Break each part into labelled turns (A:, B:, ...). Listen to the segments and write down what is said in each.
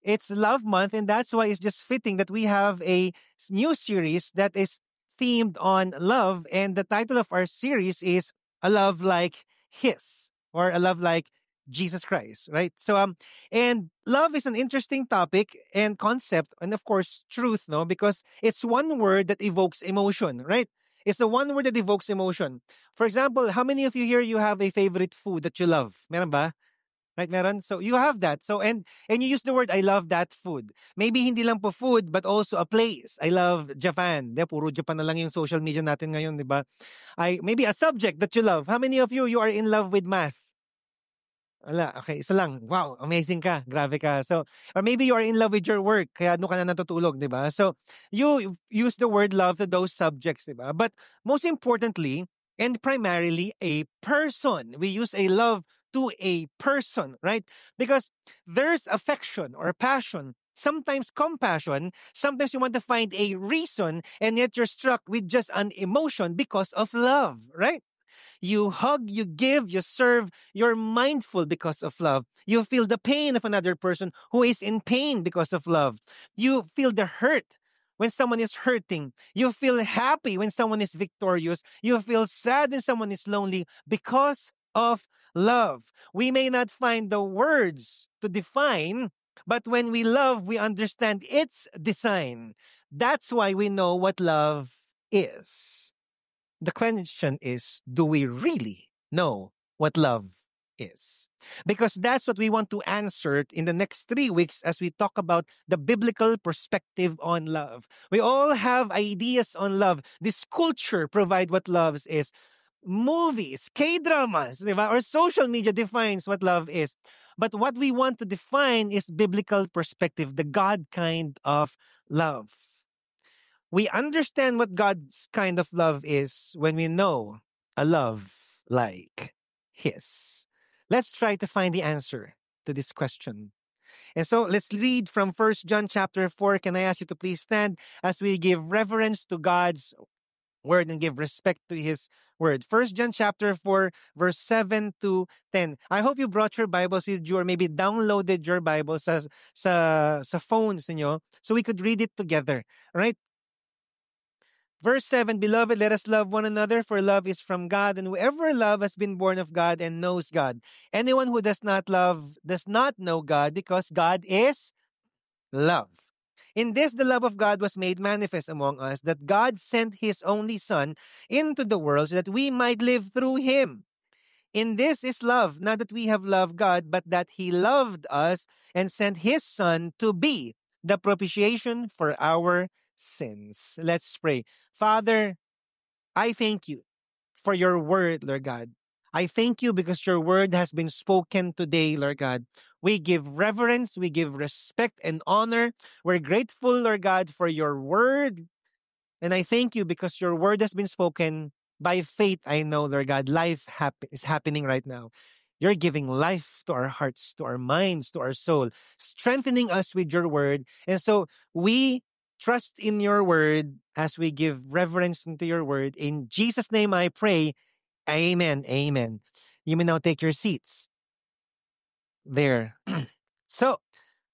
A: It's Love Month, and that's why it's just fitting that we have a new series that is themed on love. And the title of our series is A Love Like His, or A Love Like Jesus Christ, right? And love is an interesting topic and concept, and of course, truth, no? Because it's one word that evokes emotion, right? It's the one word that evokes emotion. For example, how many of you here you have a favorite food that you love? Meron ba? Right, meron? So you have that. And you use the word I love that food. Maybe hindi lang po food but also a place. I love Japan. Puro Japan na lang yung social media natin ngayon, di ba? Maybe a subject that you love. How many of you are in love with math? Wala. Okay, isa lang. Wow, amazing ka. Grabe ka. So, or maybe you are in love with your work. Kaya doon ka na natutulog, di ba? So, you use the word love to those subjects, di ba? But most importantly, and primarily, a person. We use a love to a person, right? Because there's affection or passion, sometimes compassion, sometimes you want to find a reason, and yet you're struck with just an emotion because of love, right? You hug, you give, you serve, you're mindful because of love. You feel the pain of another person who is in pain because of love. You feel the hurt when someone is hurting. You feel happy when someone is victorious. You feel sad when someone is lonely because of love. We may not find the words to define, but when we love, we understand its design. That's why we know what love is. The question is, do we really know what love is? Because that's what we want to answer in the next 3 weeks as we talk about the biblical perspective on love. We all have ideas on love. This culture provide what love is. Movies, K-dramas, diba? Or social media defines what love is. But what we want to define is biblical perspective, the God kind of love. We understand what God's kind of love is when we know a love like His. Let's try to find the answer to this question. And so let's read from 1 John chapter 4. Can I ask you to please stand as we give reverence to God's word and give respect to His word. 1 John chapter 4, verse 7 to 10. I hope you brought your Bibles with you or maybe downloaded your Bibles sa phones niyo so we could read it together. Right? Verse 7, Beloved, let us love one another, for love is from God, and whoever love has been born of God and knows God. Anyone who does not love does not know God, because God is love. In this, the love of God was made manifest among us, that God sent His only Son into the world so that we might live through Him. In this is love, not that we have loved God, but that He loved us and sent His Son to be the propitiation for our sins. Let's pray. Father, I thank you for your word, Lord God. I thank you because your word has been spoken today, Lord God. We give reverence, we give respect and honor. We're grateful, Lord God, for your word. And I thank you because your word has been spoken by faith. I know, Lord God, life is happening right now. You're giving life to our hearts, to our minds, to our soul, strengthening us with your word. And so we trust in your word as we give reverence into your word. In Jesus' name I pray. Amen. Amen. You may now take your seats. There. So,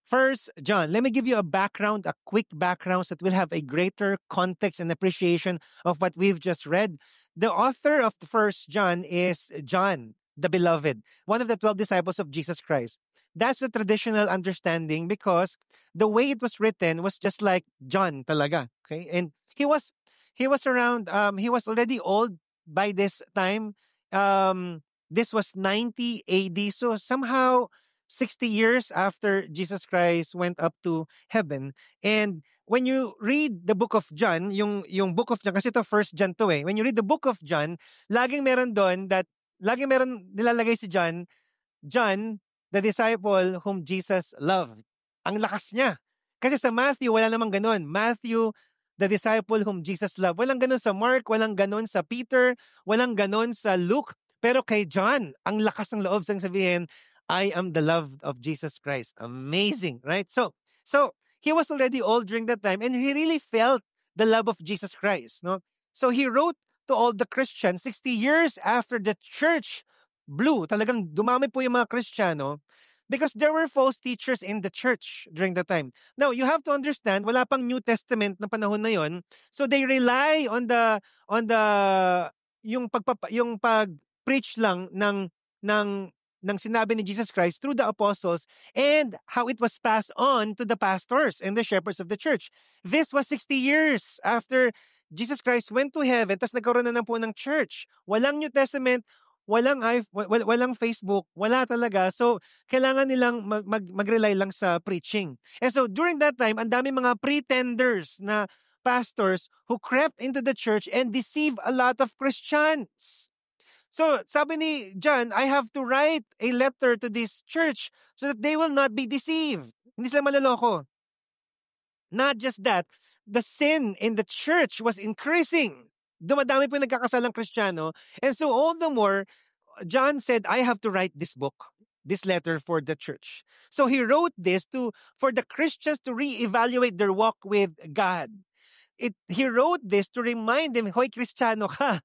A: First John, let me give you a quick background so that we'll have a greater context and appreciation of what we've just read. The author of the First John is John, the beloved, one of the 12 disciples of Jesus Christ. That's the traditional understanding because the way it was written was just like John talaga. Okay. And he was around, he was already old by this time. This was 90 AD. So somehow 60 years after Jesus Christ went up to heaven. And when you read the book of John, yung book of John, kasi ito First John to eh. When you read the book of John, laging meron nilalagay si John, the disciple whom Jesus loved. Ang lakas niya. Kasi sa Matthew, wala namang ganun. Matthew, the disciple whom Jesus loved. Walang ganun sa Mark, walang ganun sa Peter, walang ganun sa Luke. Pero kay John, ang lakas ng loob sang sabihin, I am the love of Jesus Christ. Amazing, right? So he was already old during that time and he really felt the love of Jesus Christ, no? So he wrote to all the Christians 60 years after the church blew. Talagang dumami po yung mga Kristiyano. because there were false teachers in the church during that time. Now, you have to understand, wala pang New Testament na panahon na yon. So they rely on the yung pag-preach lang ng ng sinabi ni Jesus Christ through the apostles and how it was passed on to the pastors and the shepherds of the church. This was 60 years after Jesus Christ went to heaven, tas nagkaroon na po ng church. Walang New Testament, walang Facebook, wala talaga. So, kailangan nilang mag-rely lang sa preaching. And so, during that time, ang dami mga pretenders na pastors who crept into the church and deceived a lot of Christians. So, sabi ni John, I have to write a letter to this church so that they will not be deceived. Hindi sila maloloko. Not just that, the sin in the church was increasing. Dumadami po yung nagkakasalang Kristiyano. And so all the more, John said, I have to write this book, this letter for the church. So he wrote this for the Christians to reevaluate their walk with God. He wrote this to remind them, hoy, Kristiyano ka.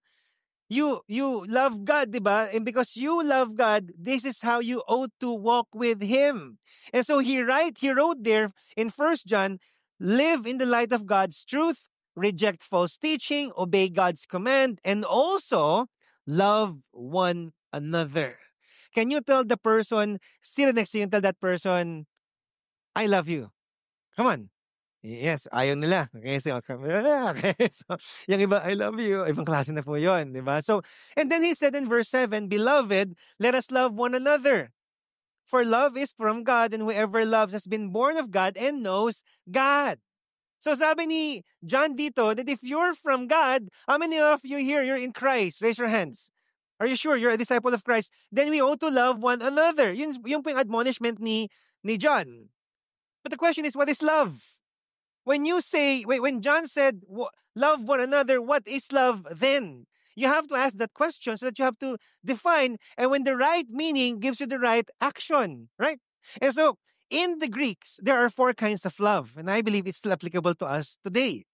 A: You love God, diba? And because you love God, this is how you ought to walk with Him. And so he wrote there in 1 John, live in the light of God's truth, reject false teaching, obey God's command, and also love one another. Can you tell the person, sit next to you and tell that person, I love you? Come on. Yes, ayaw nila. Okay, so, yung iba, I love you. Ibang klase na po yun, di ba? So, and then he said in verse 7, Beloved, let us love one another. For love is from God, and whoever loves has been born of God and knows God. So sabi ni John dito that if you're from God, how many of you here, you're in Christ? Raise your hands. Are you sure you're a disciple of Christ? Then we ought to love one another. Yung po yung admonishment ni John. But the question is, what is love? When John said, love one another, what is love then? You have to ask that question so that you have to define, and when the right meaning gives you the right action, right? And so, in the Greeks, there are 4 kinds of love, and I believe it's still applicable to us today.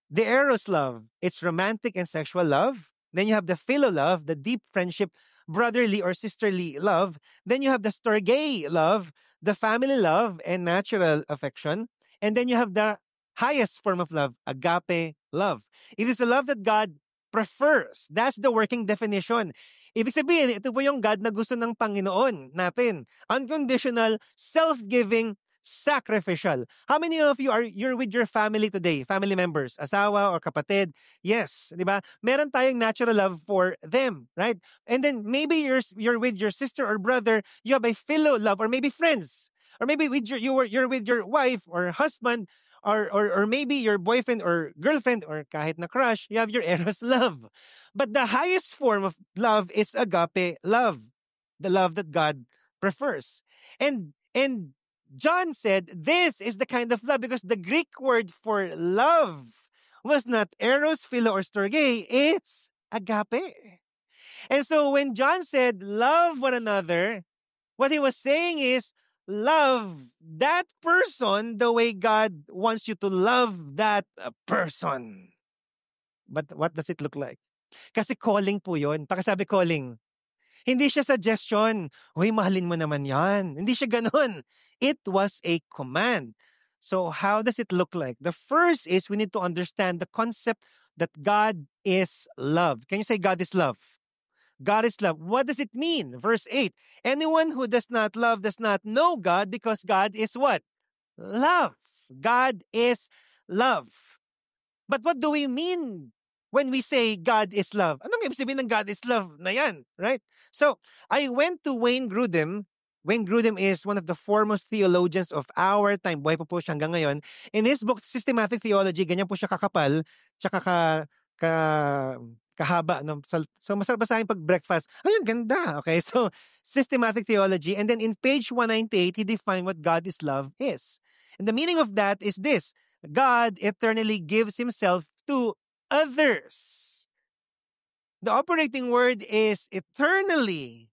A: The eros love, it's romantic and sexual love. Then you have the philo love, the deep friendship, brotherly or sisterly love. Then you have the storge love, the family love and natural affection. And then you have the highest form of love, agape love. It is a love that God prefers. That's the working definition. Ibig sabihin, ito po yung God na gusto ng Panginoon natin. Unconditional, self-giving, sacrificial. How many of you you're with your family today? Family members, asawa or kapatid? Yes, di ba? Meron tayong natural love for them, right? And then maybe you're with your sister or brother, you have a philo love, or maybe friends. Or maybe you're with your wife or husband, or maybe your boyfriend or girlfriend or kahit na crush, you have your eros love. But the highest form of love is agape love, the love that God prefers. And John said this is the kind of love because the Greek word for love was not eros, philo, or storge, it's agape. And so when John said love one another, what he was saying is, love that person the way God wants you to love that person. But what does it look like? Kasi calling po yun. Pakisabi calling. Hindi siya suggestion. Uy, mahalin mo naman yan. Hindi siya ganun. It was a command. So how does it look like? The first is we need to understand the concept that God is love. Can you say God is love? God is love. What does it mean? Verse 8, anyone who does not love does not know God because God is what? Love. God is love. But what do we mean when we say God is love? Anong ibig sabihin ng God is love na yan? Right? So, I went to Wayne Grudem. Wayne Grudem is one of the foremost theologians of our time. Buhay pa po siya hanggang ngayon. In his book, Systematic Theology, ganyan po siya kakapal, tsaka kahaba. No? So, masarap basahin pag breakfast. Ay, ang ganda. Okay, so, Systematic Theology. And then in page 198, he defined what God is love is. And the meaning of that is this. God eternally gives himself to others. The operating word is eternally.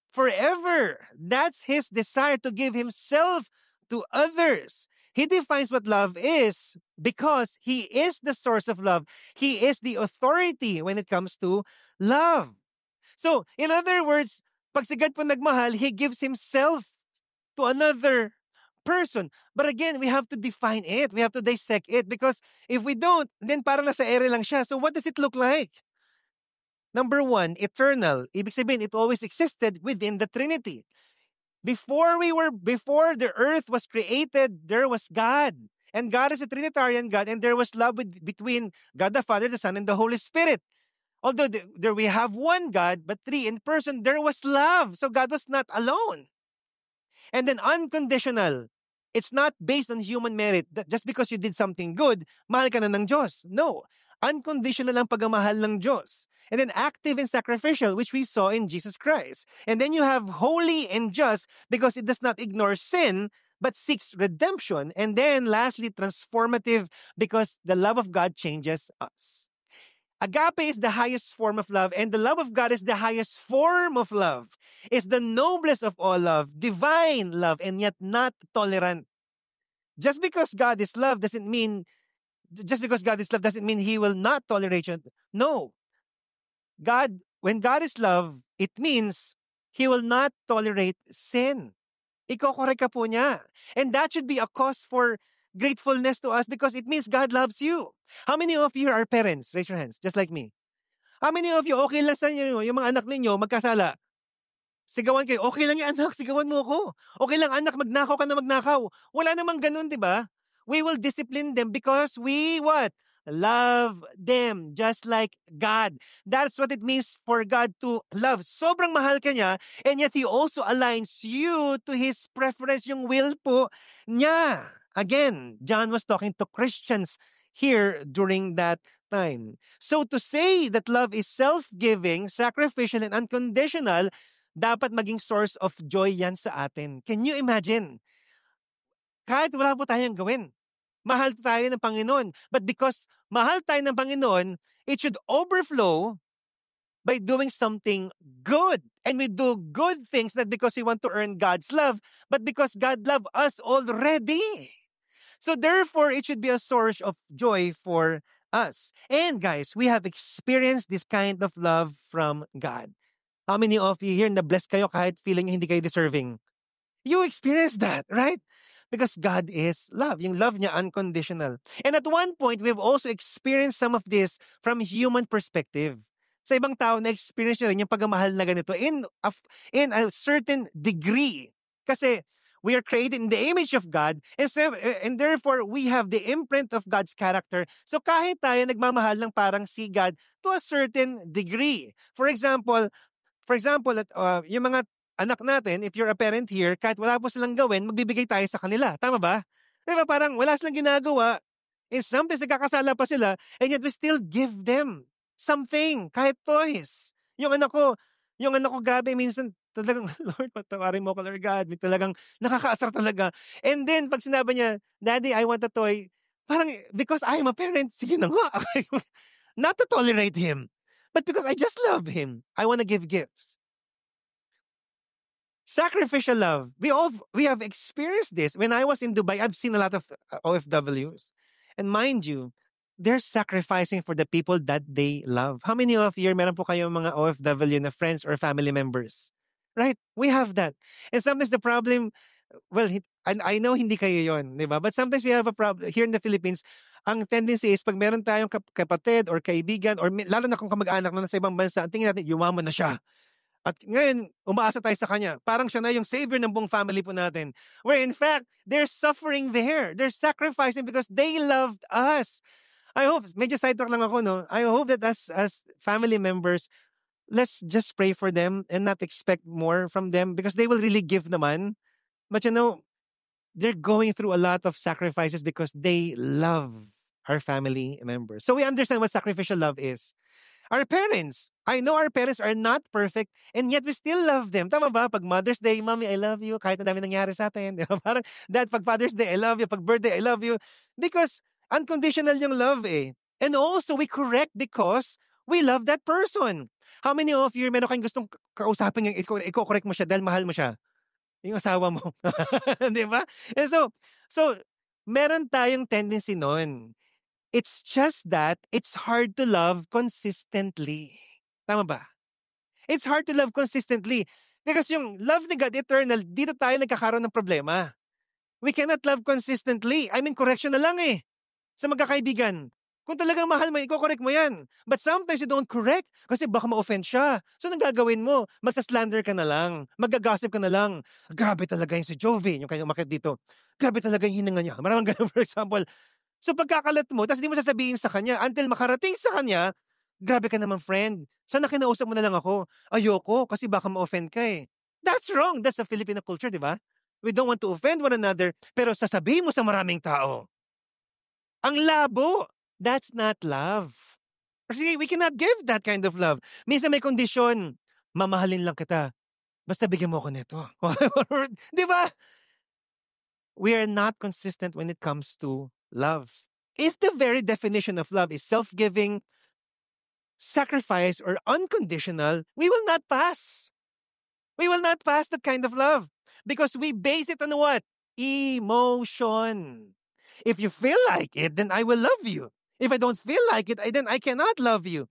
A: Forever. That's his desire to give himself to others. He defines what love is because he is the source of love. He is the authority when it comes to love. So, in other words, Pag si God po nagmahal, He gives Himself to another person. But again, we have to define it. We have to dissect it because if we don't, then parang nasa ere lang siya. So what does it look like? Number one, eternal. Ibig sabihin, it always existed within the Trinity. Before the earth was created, there was God. And God is a Trinitarian God, and there was love between God the Father, the Son, and the Holy Spirit. Although there we have one God, but three in person, there was love. So God was not alone. And then unconditional. It's not based on human merit. Just because you did something good, mahal ka na ng Diyos. No. Unconditional ang pagmamahal ng Diyos. And then active and sacrificial, which we saw in Jesus Christ. And then you have holy and just because it does not ignore sin, but seeks redemption. And then lastly, transformative because the love of God changes us. Agape is the highest form of love, and the love of God is the highest form of love. It's the noblest of all love, divine love, and yet not tolerant. Just because God is love doesn't mean He will not tolerate you. No. When God is love, it means He will not tolerate sin. Iko-correct ka po niya. And that should be a cause for gratefulness to us because it means God loves you. How many of you are parents? Raise your hands, just like me. How many of you, okay lang sa inyo, yung mga anak ninyo, magkasala? Sigawan kayo, okay lang yung anak, sigawan mo ako. Okay lang anak, magnakaw ka na magnakaw. Wala namang ganun, di ba? We will discipline them because we what? Love them just like God. That's what it means for God to love. Sobrang mahal ka niya, and yet He also aligns you to His preference, yung will po niya. Again, John was talking to Christians here during that time. So to say that love is self-giving, sacrificial, and unconditional, dapat maging source of joy yan sa atin. Can you imagine? Kahit wala po tayong gawin, mahal tayo ng Panginoon. But because mahal tayo ng Panginoon, it should overflow by doing something good. And we do good things not because we want to earn God's love, but because God loved us already. So therefore, it should be a source of joy for us. And guys, we have experienced this kind of love from God. How many of you here na blessed kayo kahit feeling hindi kayo deserving? You experienced that, right? Because God is love. Yung love niya unconditional. And at one point, we've also experienced some of this from human perspective. Sa ibang tao, na-experience nyo rin yung pagmamahal na ganito in a certain degree. Kasi we are created in the image of God and therefore we have the imprint of God's character. So kahit tayo nagmamahal ng parang si God to a certain degree. For example, yung mga anak natin, if you're a parent here, kahit wala po silang gawin, magbibigay tayo sa kanila. Tama ba? Diba parang wala silang ginagawa, and sometimes nagkakasala pa sila, and yet we still give them something, kahit toys. Yung anak ko, grabe, minsan talagang, Lord, patawarin mo ko, Lord God. Talagang nakakaasar talaga. And then, pag sinabi niya, Daddy, I want a toy, parang, because I am a parent, sige na nga. Not to tolerate him, but because I just love him. I want to give gifts. Sacrificial love. We have experienced this. When I was in Dubai, I've seen a lot of OFWs. And mind you, they're sacrificing for the people that they love. How many of you, meron po kayong mga OFW na friends or family members? Right? We have that. And sometimes the problem, well, I know hindi kayo yon, di ba? But sometimes we have a problem here in the Philippines. Ang tendency is pag meron tayong kapatid or kaibigan or lalo na kung kamag-anak na nasa ibang bansa, ang tingin natin, yumaman na siya. At ngayon, umaasa tayo sa kanya. Parang siya na yung savior ng buong family po natin. Where in fact, they're suffering there. They're sacrificing because they loved us. I hope, medyo sidetrack lang ako, no? I hope that as family members, let's just pray for them and not expect more from them because they will really give naman. But you know, they're going through a lot of sacrifices because they love our family members. So we understand what sacrificial love is. Our parents, I know our parents are not perfect and yet we still love them. Tama ba? Pag Mother's Day, Mommy, I love you. Kahit na dami nangyari sa atin. Parang, Dad, pag Father's Day, I love you. Pag birthday, I love you. Because unconditional yung love eh. And also, we correct because we love that person. How many of you, meron kayong gustong kausapin yung i-correct mo siya dahil mahal mo siya? Yung asawa mo. Di ba? And so, meron tayong tendency nun. It's just that it's hard to love consistently. Tama ba? It's hard to love consistently. Because yung love ni God eternal, dito tayo nagkakaroon ng problema. We cannot love consistently. I mean, correction na lang eh. Sa magkakaibigan. Kung talagang mahal mo, i-correct mo yan. But sometimes you don't correct kasi baka ma-offend siya. So, anong gagawin mo? Magsaslander ka na lang. Magagossip ka na lang. Grabe talaga yung si Jovi, yung kanyang umakyat dito. Grabe talaga yung hininga niya. Maraming ganun, for example. So, pagkakalat mo, tapos di mo sasabihin sa kanya until makarating sa kanya, grabe ka naman, friend. Sana kinausap mo na lang ako. Ayoko kasi baka ma-offend ka eh. That's wrong. That's a Filipino culture, di ba? We don't want to offend one another, pero sasabihin mo sa maraming tao. Ang labo. That's not love. Kasi we cannot give that kind of love. Minsan may kondisyon. Mamahalin lang kita. Basta bigyan mo ako nito. Di ba? We are not consistent when it comes to love. If the very definition of love is self-giving, sacrifice, or unconditional, we will not pass. We will not pass that kind of love. Because we base it on what? Emotion. If you feel like it, then I will love you. If I don't feel like it, then I cannot love you.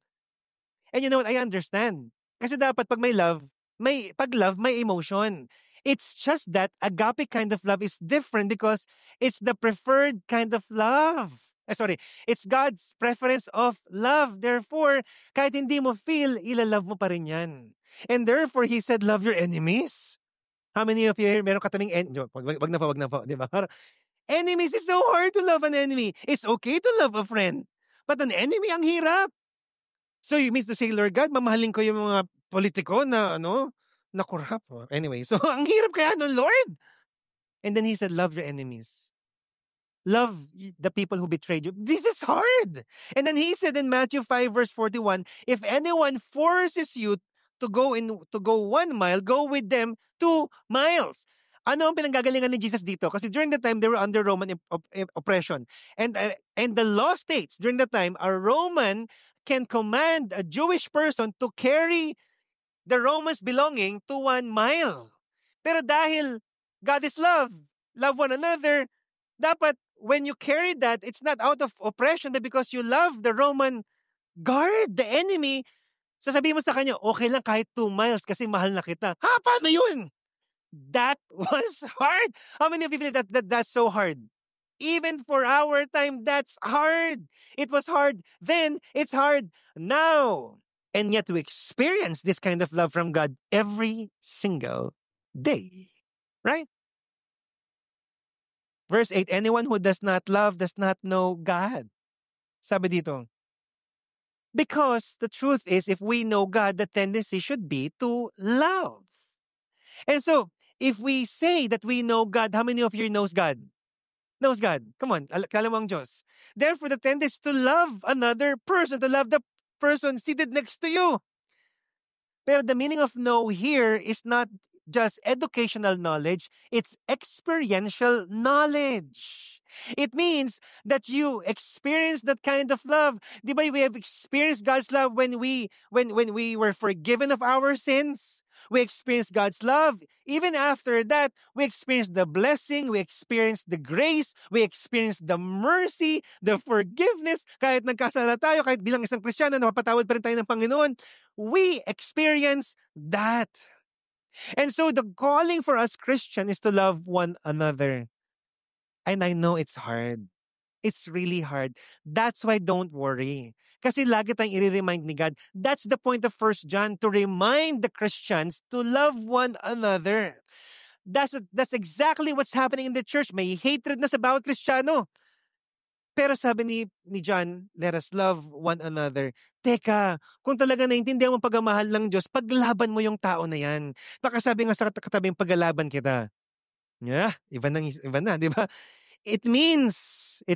A: And you know what? I understand. Kasi dapat pag may love, may emotion. It's just that agape kind of love is different because it's the preferred kind of love. It's God's preference of love. Therefore, kahit hindi mo feel, ilalove mo pa rin yan. And therefore, He said, love your enemies. How many of you here meron kataming wag na po, di ba? Enemies, is so hard to love an enemy. It's okay to love a friend. But an enemy, ang hirap. So you mean to say, Lord God, mamahalin ko yung mga politiko na na corrupt. Anyway, so ang hirap kaya nun, Lord. And then He said, love your enemies. Love the people who betrayed you. This is hard. And then He said in Matthew 5 verse 41, if anyone forces you to go 1 mile, go with them 2 miles. Ano ang pinanggagalingan ni Jesus dito? Kasi during the time, they were under Roman oppression. And the law states, during the time, a Roman can command a Jewish person to carry the Romans' belonging to 1 mile. Pero dahil God is love one another, dapat when you carry that, it's not out of oppression, but because you love the Roman guard, the enemy, sasabihin mo sa kanya, okay lang kahit 2 miles kasi mahal na kita. Ha, paano yun? That was hard. How many of you feel that's so hard? Even for our time, that's hard. It was hard then, it's hard now. And yet we experience this kind of love from God every single day. Right? Verse 8, anyone who does not love does not know God. Sabi dito, because the truth is, if we know God, the tendency should be to love. And so, if we say that we know God, how many of you knows God? Knows God. Come on, kala mo ang Diyos. Therefore, the tendency is to love another person, to love the person seated next to you. Pero the meaning of know here is not just educational knowledge, it's experiential knowledge. It means that you experience that kind of love. Di ba we have experienced God's love when we were forgiven of our sins? We experienced God's love. Even after that, we experienced the blessing, we experienced the grace, we experienced the mercy, the forgiveness. Kahit nagkasala tayo, kahit bilang isang Kristiyano, napapatawad pa rin tayo ng Panginoon. We experience that. And so the calling for us Christians is to love one another. And I know it's hard. It's really hard. That's why don't worry. Kasi lagi tayong i-remind ni God. That's the point of 1 John, to remind the Christians to love one another. That's exactly what's happening in the church. May hatred na sa bawat Kristiyano. Pero sabi ni John, let us love one another. Teka, kung talaga naintindihan mo pagmamahal ng Diyos, paglaban mo yung tao na yan. Pakasabi nga sa katabing paglalaban kita. Yeah, iba na, di ba? It means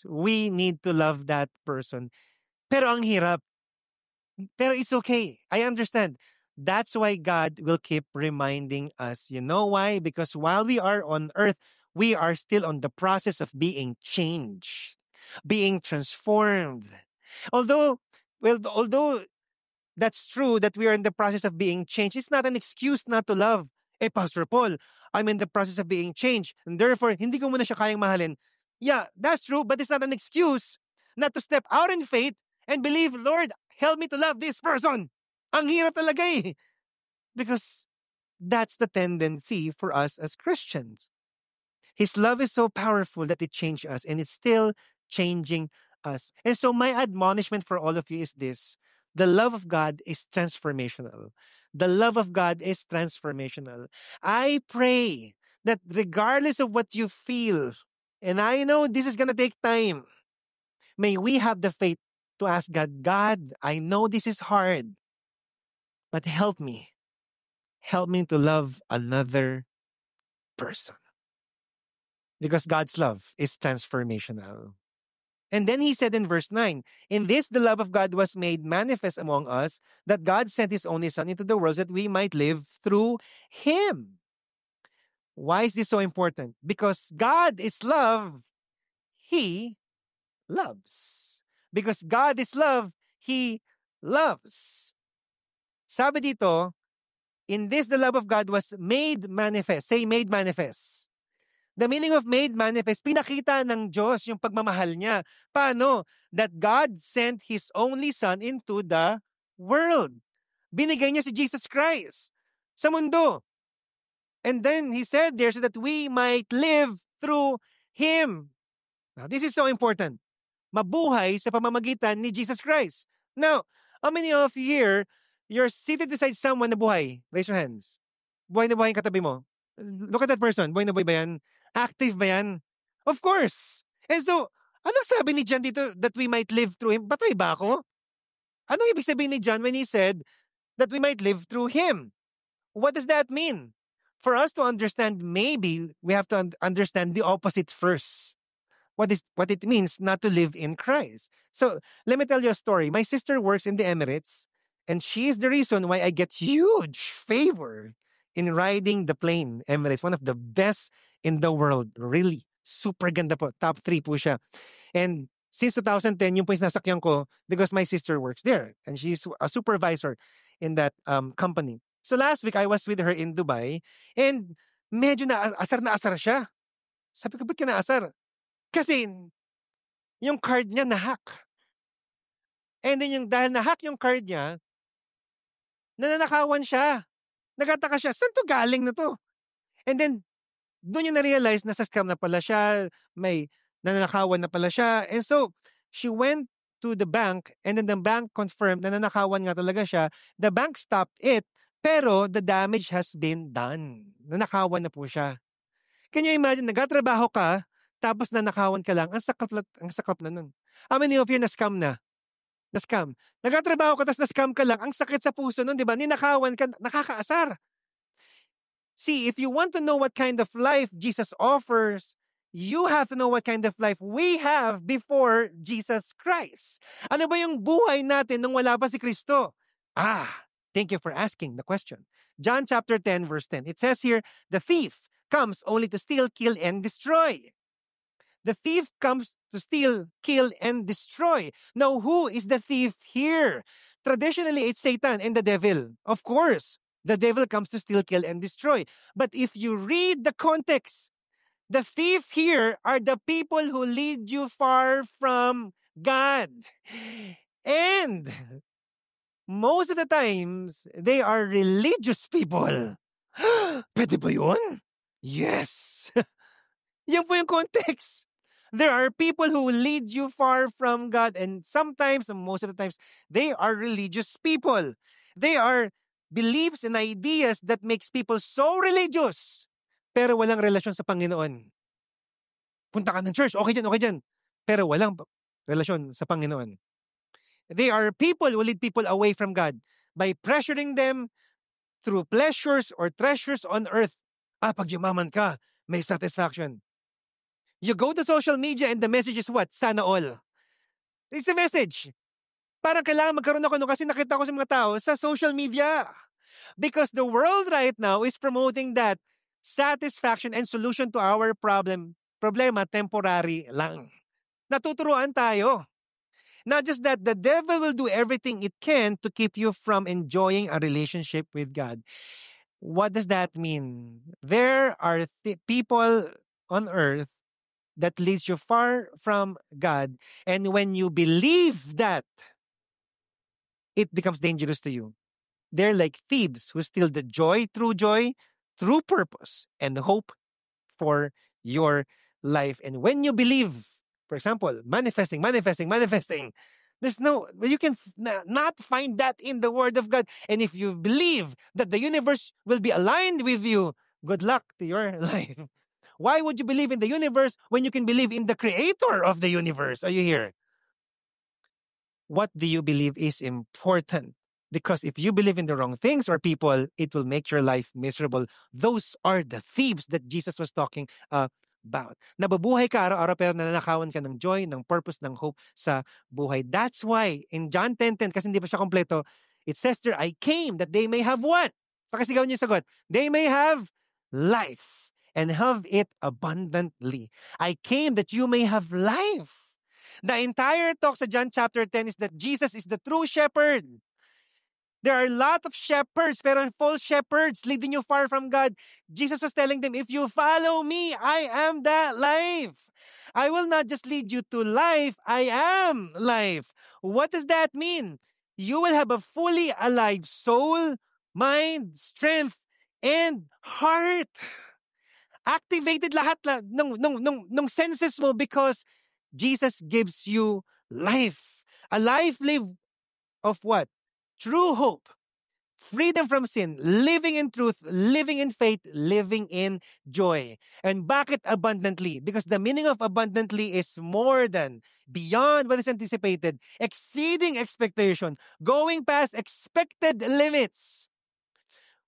A: we need to love that person. Pero ang hirap. Pero it's okay. I understand. That's why God will keep reminding us. You know why? Because while we are on earth, we are still on the process of being changed, being transformed. Although that's true that we are in the process of being changed, it's not an excuse not to love. Pastor Paul, I'm in the process of being changed, and therefore, hindi ko muna siya kayang mahalin. Yeah, that's true, but it's not an excuse not to step out in faith and believe, Lord, help me to love this person. Ang hirap talaga eh. Because that's the tendency for us as Christians. His love is so powerful that it changed us and it's still changing us. And so, my admonishment for all of you is this: the love of God is transformational. The love of God is transformational. I pray that regardless of what you feel, and I know this is going to take time, may we have the faith to ask God, God, I know this is hard, but help me. Help me to love another person. Because God's love is transformational. And then he said in verse 9, in this the love of God was made manifest among us, that God sent his only Son into the world that we might live through him. Why is this so important? Because God is love, he loves. Because God is love, he loves. Sabi dito, in this the love of God was made manifest. Say, made manifest. The meaning of made manifest, pinakita ng Diyos yung pagmamahal niya. Paano? That God sent His only Son into the world. Binigay niya si Jesus Christ sa mundo. And then He said there so that we might live through Him. Now, this is so important. Mabuhay sa pamamagitan ni Jesus Christ. Now, how many of you here, you're seated beside someone na buhay? Raise your hands. Buhay na buhay yung katabi mo. Look at that person. Buhay na buhay ba yan? Active ba yan? Of course. And so, anong sabi ni John dito that we might live through him? Patay ba ako? Anong ibig sabihin ni John when he said that we might live through him? What does that mean? For us to understand, maybe we have to understand the opposite first. What it means not to live in Christ. So, let me tell you a story. My sister works in the Emirates, and she is the reason why I get huge favor in riding the plane. Emirates, one of the best in the world. Really. Super ganda po. Top 3 po siya. And since 2010, yung po yung nasakyan ko because my sister works there. And she's a supervisor in that company. So last week, I was with her in Dubai. And medyo na asar siya. Sabi ko, ba't ka naasar? Kasi yung card niya na-hack. And then dahil na-hack yung card niya, nananakawan siya. Nagataka siya, saan to galing na to? And then, doon niya na-realize na sa scam na pala siya, may nananakawan na pala siya. And so, she went to the bank and then the bank confirmed na nanakawan nga talaga siya. The bank stopped it, pero the damage has been done. Nanakawan na po siya. Can you imagine, nagatrabaho ka, tapos nanakawan ka lang, ang sakap na nun. How many of you na-scam na? Na-scam. Nagatrabaho ka, tapos na-scam ka lang, ang sakit sa puso nun, di ba? Ninakawan ka, nakakaasar. See, if you want to know what kind of life Jesus offers, you have to know what kind of life we have before Jesus Christ. Ano ba yung buhay natin nung wala pa si Kristo? Thank you for asking the question. John chapter 10, verse 10. It says here, the thief comes only to steal, kill, and destroy. The thief comes to steal, kill, and destroy. Now, who is the thief here? Traditionally, it's Satan and the devil. Of course, the devil comes to steal, kill, and destroy. But if you read the context, the thief here are the people who lead you far from God. And most of the times, they are religious people. Pwede ba yun? Yes. Yan po yung context. There are people who lead you far from God, and sometimes, most of the times, they are religious people. They are beliefs and ideas that makes people so religious, pero walang relasyon sa Panginoon. Punta ka ng church, okay dyan. Pero walang relasyon sa Panginoon. They are people who lead people away from God by pressuring them through pleasures or treasures on earth. Pag yumaman ka, may satisfaction. You go to social media and the message is what? Sana all. It's a message. Parang kailangan magkaroon ako kasi nakita ko sa mga tao sa social media. Because the world right now is promoting that satisfaction and solution to our problema temporary lang. Natuturuan tayo. Not just that, the devil will do everything it can to keep you from enjoying a relationship with God. What does that mean? There are people on earth that leads you far from God. And when you believe that, it becomes dangerous to you. They're like thieves who steal the joy, through purpose, and hope for your life. And when you believe, for example, manifesting, there's no, you can not find that in the Word of God. And if you believe that the universe will be aligned with you, good luck to your life. Why would you believe in the universe when you can believe in the creator of the universe? Are you here? What do you believe is important? Because if you believe in the wrong things or people, it will make your life miserable. Those are the thieves that Jesus was talking about. Nababuhay ka araw-araw pero nananakawan ka ng joy, ng purpose, ng hope sa buhay. That's why in John 10:10, kasi hindi pa siya kompleto, it says there, I came that they may have what? Pakisigaw niyo yung sagot. They may have life and have it abundantly. I came that you may have life. The entire talk sa John chapter 10 is that Jesus is the true shepherd. There are a lot of shepherds, pero false shepherds leading you far from God. Jesus was telling them, if you follow me, I am that life. I will not just lead you to life, I am life. What does that mean? You will have a fully alive soul, mind, strength, and heart. Activated lahat ng senses mo because Jesus gives you life. A life lived of what? True hope, freedom from sin, living in truth, living in faith, living in joy. And bakit abundantly? Because the meaning of abundantly is more than, beyond what is anticipated, exceeding expectation, going past expected limits.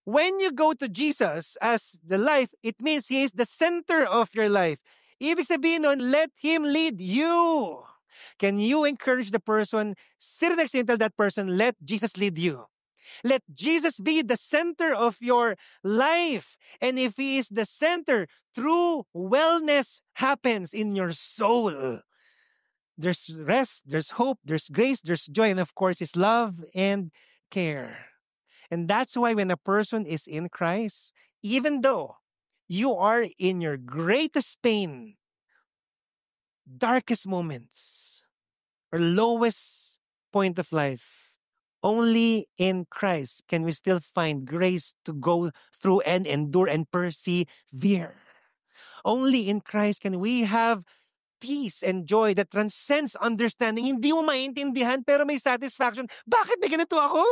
A: When you go to Jesus as the life, it means He is the center of your life. Ibig sabihin nun, let Him lead you. Can you encourage the person, sit next to you and tell that person, let Jesus lead you. Let Jesus be the center of your life. And if He is the center, true wellness happens in your soul. There's rest, there's hope, there's grace, there's joy, and of course, His love and care. And that's why when a person is in Christ, even though you are in your greatest pain, darkest moments, or lowest point of life, only in Christ can we still find grace to go through and endure and persevere. Only in Christ can we have peace and joy that transcends understanding. Hindi mo maintindihan pero may satisfaction. Bakit may ganito ako?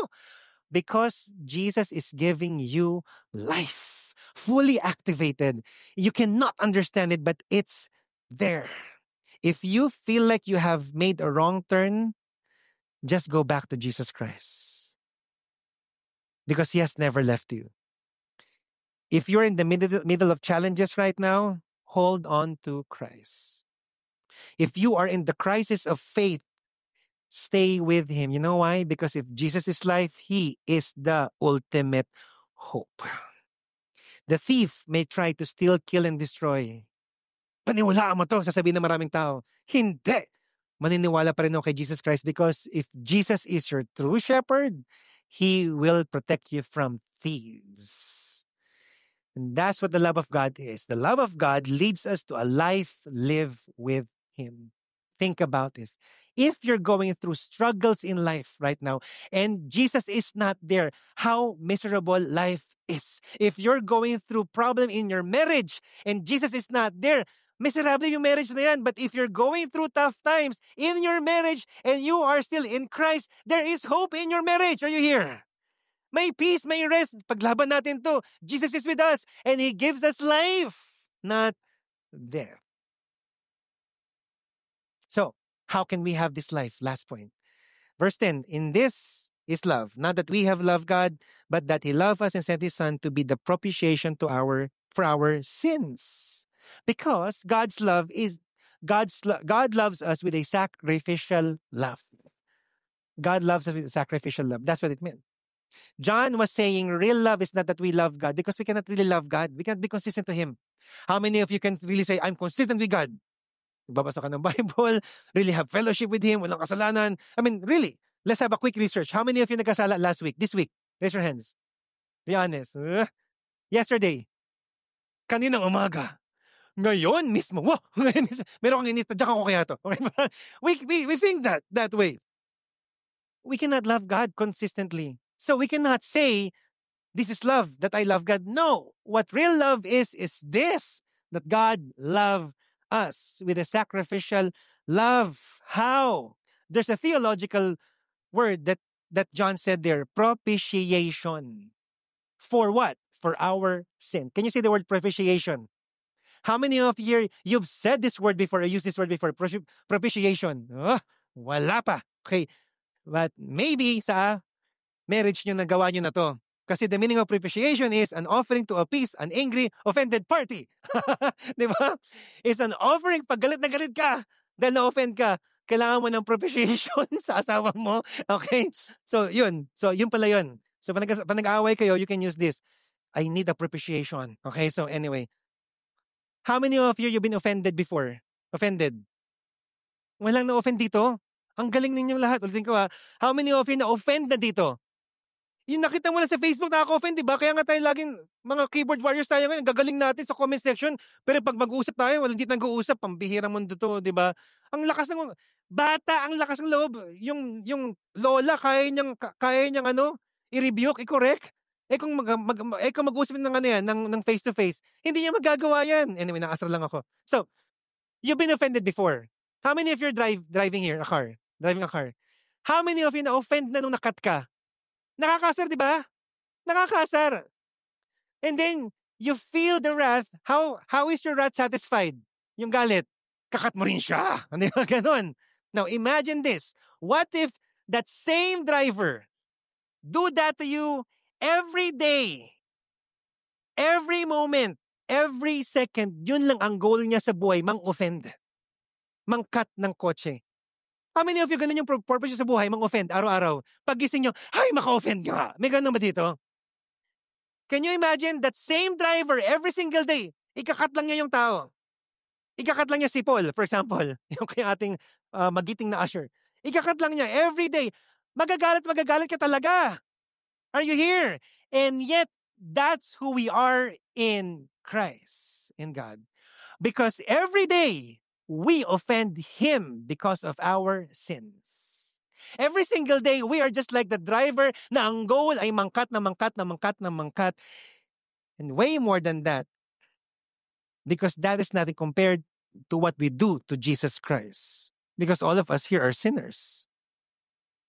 A: Because Jesus is giving you life, fully activated. You cannot understand it, but it's there. If you feel like you have made a wrong turn, just go back to Jesus Christ. Because He has never left you. If you're in the middle of challenges right now, hold on to Christ. If you are in the crisis of faith, stay with Him. You know why? Because if Jesus is life, He is the ultimate hope. The thief may try to steal, kill, and destroy. Paniwalaan mo to, sasabihin ng maraming tao. Hindi! Maniniwala pa rin ako kay Jesus Christ because if Jesus is your true shepherd, He will protect you from thieves. And that's what the love of God is. The love of God leads us to a life lived with Him. Think about it. If you're going through struggles in life right now and Jesus is not there, how miserable life is. If you're going through problem in your marriage and Jesus is not there, miserable yung marriage na yan. But if you're going through tough times in your marriage and you are still in Christ, there is hope in your marriage. Are you here? May peace, may rest. Paglaban natin to. Jesus is with us and He gives us life, not death. So, how can we have this life? Last point. Verse 10, in this is love. Not that we have loved God, but that He loved us and sent His Son to be the propitiation for our sins. Because God loves us with a sacrificial love. God loves us with a sacrificial love. That's what it meant. John was saying real love is not that we love God because we cannot really love God. We cannot be consistent to Him. How many of you can really say, I'm consistent with God? Babasa ka ng Bible, really have fellowship with Him, walang kasalanan. I mean, really, let's have a quick research. How many of you nagkasala last week, this week? Raise your hands. Be honest. Yesterday. Kaninang umaga. Ngayon mismo. Wow! Meron kang inis, tadyak ako kaya to. Okay? We think that way. We cannot love God consistently. So we cannot say, this is love, that I love God. No. What real love is this, that God loved us with a sacrificial love. How? There's a theological word that John said there, propitiation. For what? For our sin. Can you say the word propitiation? How many of you've said this word before or used this word before? Propitiation. Wala pa. Okay. But maybe sa marriage nyo nagawa nyo na to. Kasi the meaning of propitiation is an offering to appease an angry, offended party. Di ba? It's an offering pag galit na galit ka dahil na-offend ka. Kailangan mo ng propitiation sa asawa mo. Okay? So, yun. So, yun pala yun. So, pag nag-aaway kayo, you can use this. I need a propitiation. Okay? So, anyway. How many of you've been offended before? Offended? Walang na-offend dito? Ang galing ninyong lahat. Ulitin ko ha. How many of you na-offend na dito? Yung nakita mo na sa Facebook, nakaka-offend, di ba? Kaya nga tayo laging, mga keyboard warriors tayo ngayon, gagaling natin sa comment section. Pero pag mag-uusap tayo, walang dito nag-uusap, pambihira mundo to, di ba? Ang lakas ng, bata, ang lakas ng loob. Yung lola, kaya niyang i-rebuke, i-correct. Kung mag-uusap ng yan, ng face-to-face, hindi niya magagawa yan. Anyway, nakasar lang ako. So, you've been offended before. How many of you driving here, driving a car? How many of you na-offend na nung nakat ka? Nakakasar, di ba? Nakakasar. And then, you feel the wrath. How is your wrath satisfied? Yung galit. Kakat mo rin siya. Ano yung ganon? Now, imagine this. What if that same driver do that to you every day? Every moment, every second, yun lang ang goal niya sa buhay, mang-offend. Mang-cut ng kotse. How many of you ganun yung purpose sa buhay, mang-offend araw-araw? Pag-gising nyo, ay, maka-offend nga. May ganun ba dito? Can you imagine that same driver every single day, ikakat lang niya yung tao. Ikakat lang niya si Paul, for example. Yung kay ating magiting na usher. Ikakat lang niya every day. Magagalit ka talaga. Are you here? And yet, that's who we are in Christ, in God. Because every day, we offend Him because of our sins. Every single day, we are just like the driver na ang goal ay mangkat. And way more than that. Because that is nothing compared to what we do to Jesus Christ. Because all of us here are sinners.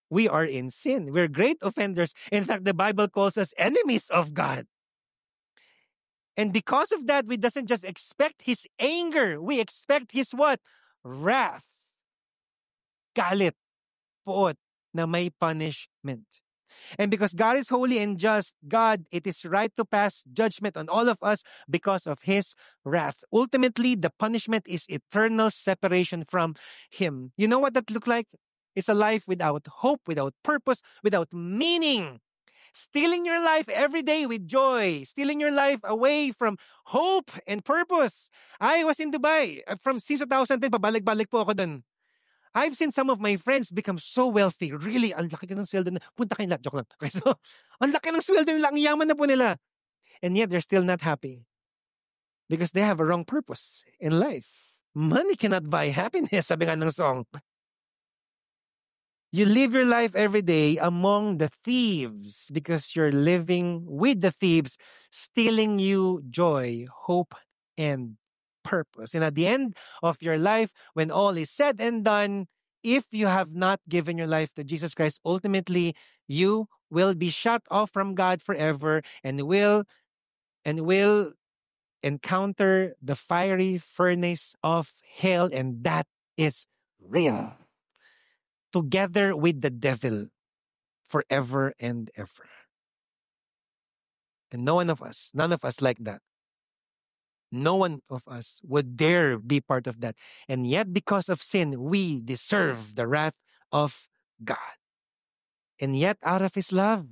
A: We are in sin. We're great offenders. In fact, the Bible calls us enemies of God. And because of that, we doesn't just expect His anger. We expect His what? Wrath. Galit. Puot na may punishment. And because God is holy and just, God, it is right to pass judgment on all of us because of His wrath. Ultimately, the punishment is eternal separation from Him. You know what that look like? It's a life without hope, without purpose, without meaning. Stealing your life every day with joy. Stealing your life away from hope and purpose. I was in Dubai. Since 2010, pabalik-balik po ako dun. I've seen some of my friends become so wealthy. Really, ang laki ng sweldo na. Punta kayo lahat. Joke lang. Okay, so, ang laki ng sweldo nila. Ang yaman na po nila. And yet, they're still not happy. Because they have a wrong purpose in life. Money cannot buy happiness, sabi nga ng song. You live your life every day among the thieves because you're living with the thieves, stealing you joy, hope, and purpose. And at the end of your life, when all is said and done, if you have not given your life to Jesus Christ, ultimately you will be shut off from God forever and will encounter the fiery furnace of hell, and that is real. Together with the devil forever and ever. And none of us like that. No one of us would dare be part of that. And yet, because of sin, we deserve the wrath of God. And yet, out of His love,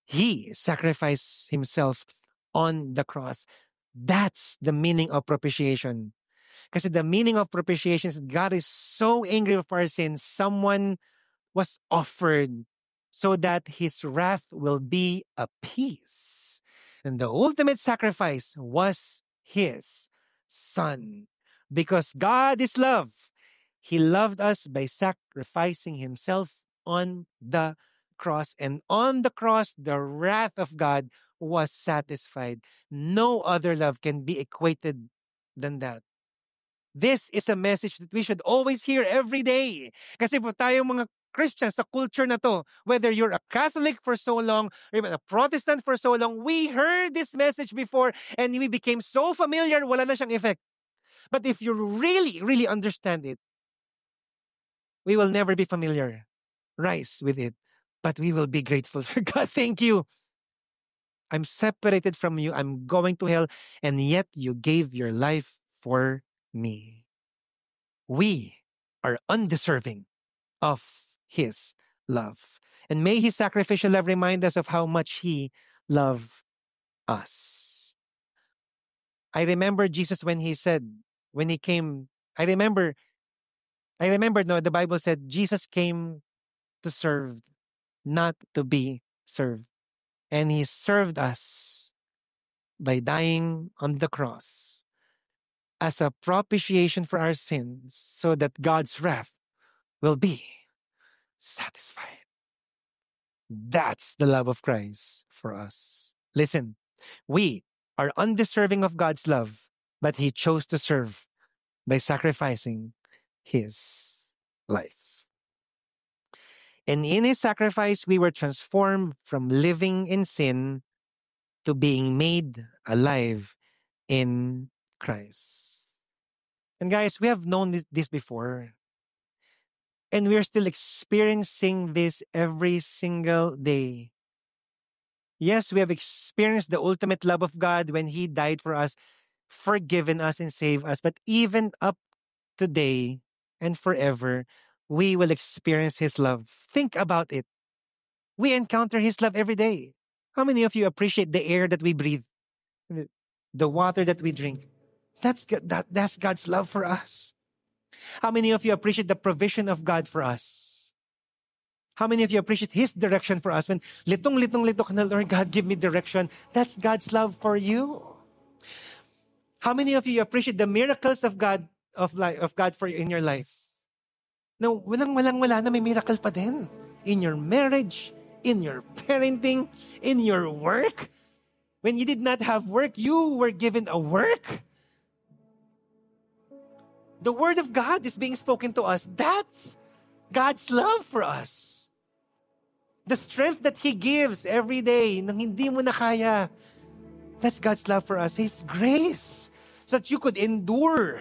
A: He sacrificed Himself on the cross. That's the meaning of propitiation. Kasi the meaning of propitiation is God is so angry for our sins, someone was offered so that His wrath will be appeased. And the ultimate sacrifice was His Son. Because God is love. He loved us by sacrificing Himself on the cross, and on the cross, the wrath of God was satisfied. No other love can be equated than that. This is a message that we should always hear every day. Kasi po tayong mga Christians sa culture na to, whether you're a Catholic for so long or even a Protestant for so long, we heard this message before and we became so familiar, wala na siyang effect. But if you really, really understand it, we will never be familiar, rise with it, but we will be grateful. God, thank you. I'm separated from you. I'm going to hell, and yet you gave your life for me. We are undeserving of His love. And may His sacrificial love remind us of how much He loved us. I remember Jesus when He said, when He came, I remember, no, the Bible said Jesus came to serve, not to be served. And He served us by dying on the cross as a propitiation for our sins so that God's wrath will be satisfied. That's the love of Christ for us. Listen, we are undeserving of God's love, but He chose to serve by sacrificing His life. And in His sacrifice, we were transformed from living in sin to being made alive in Christ. And guys, we have known this before. And we're still experiencing this every single day. Yes, we have experienced the ultimate love of God when He died for us, forgiven us and saved us. But even up today and forever, we will experience His love. Think about it. We encounter His love every day. How many of you appreciate the air that we breathe? The water that we drink? That's God's love for us. How many of you appreciate the provision of God for us? How many of you appreciate His direction for us? When litong ka na, Lord God, give me direction. That's God's love for you. How many of you appreciate the miracles of God for you in your life? No, wala na may miracle pa din. In your marriage, in your parenting, in your work. When you did not have work, you were given a work. The Word of God is being spoken to us. That's God's love for us. The strength that He gives every day nang hindi mo na kaya. That's God's love for us. His grace so that you could endure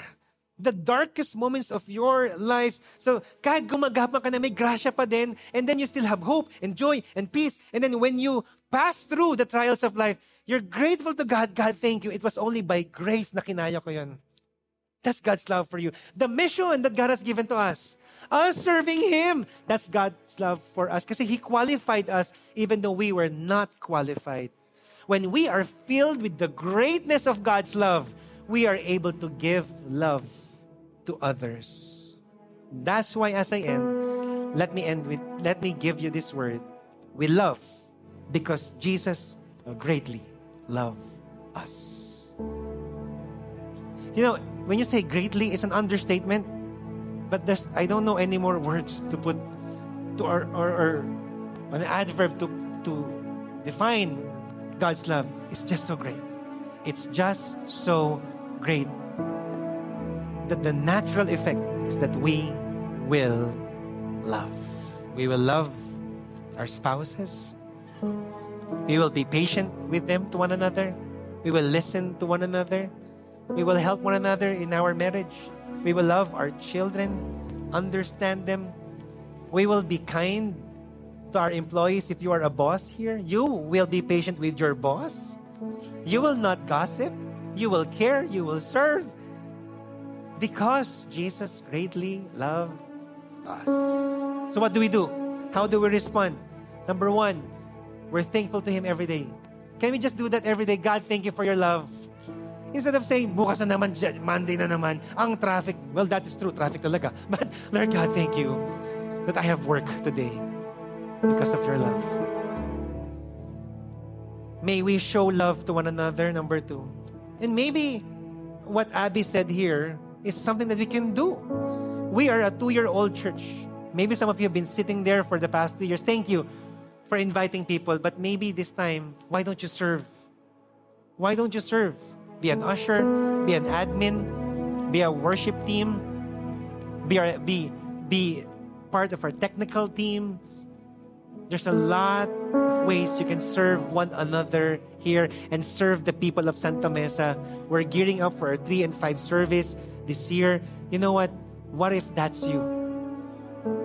A: the darkest moments of your life. So kahit gumagapang ka na may grasya pa din, and then you still have hope and joy and peace. And then when you pass through the trials of life, you're grateful to God. God, thank you. It was only by grace na kinaya ko yun. That's God's love for you. The mission that God has given to us serving Him, that's God's love for us. Kasi He qualified us even though we were not qualified. When we are filled with the greatness of God's love, we are able to give love to others. That's why as I end, let me give you this word. We love because Jesus greatly loved us. You know, when you say greatly, it's an understatement. But I don't know any more words to put to or an adverb to define God's love. It's just so great. It's just so great that the natural effect is that we will love. We will love our spouses. We will be patient with them to one another. We will listen to one another. We will help one another in our marriage. We will love our children, understand them. We will be kind to our employees. If you are a boss here, you will be patient with your boss. You will not gossip. You will care. You will serve. Because Jesus greatly loved us. So what do we do? How do we respond? Number one, we're thankful to Him every day. Can we just do that every day? God, thank you for your love. Instead of saying, bukas na naman, Monday na naman, ang traffic. Well, that is true, traffic talaga. But, Lord God, thank you that I have work today because of your love. May we show love to one another, number two. And maybe what Abby said here is something that we can do. We are a 2-year-old church. Maybe some of you have been sitting there for the past 2 years. Thank you for inviting people, but maybe this time, why don't you serve? Why don't you serve? Be an usher, be an admin, be a worship team, be part of our technical teams. There's a lot of ways you can serve one another here and serve the people of Santa Mesa. We're gearing up for our 3 and 5 service this year. You know what? What if that's you?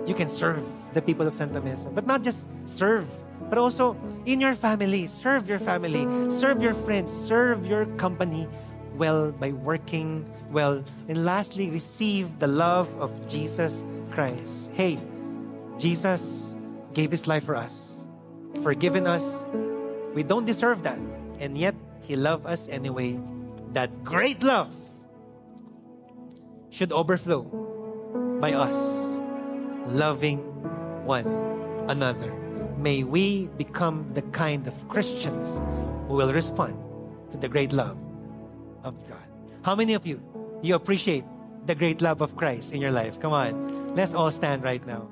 A: You can serve the people of Santa Mesa. But not just serve, but also in your family. Serve your family. Serve your friends. Serve your company well by working well. And lastly, receive the love of Jesus Christ. Hey, Jesus gave His life for us, forgiven us. We don't deserve that. And yet, He loved us anyway. That great love should overflow by us loving one another. May we become the kind of Christians who will respond to the great love of God. How many of you appreciate the great love of Christ in your life? Come on, let's all stand right now.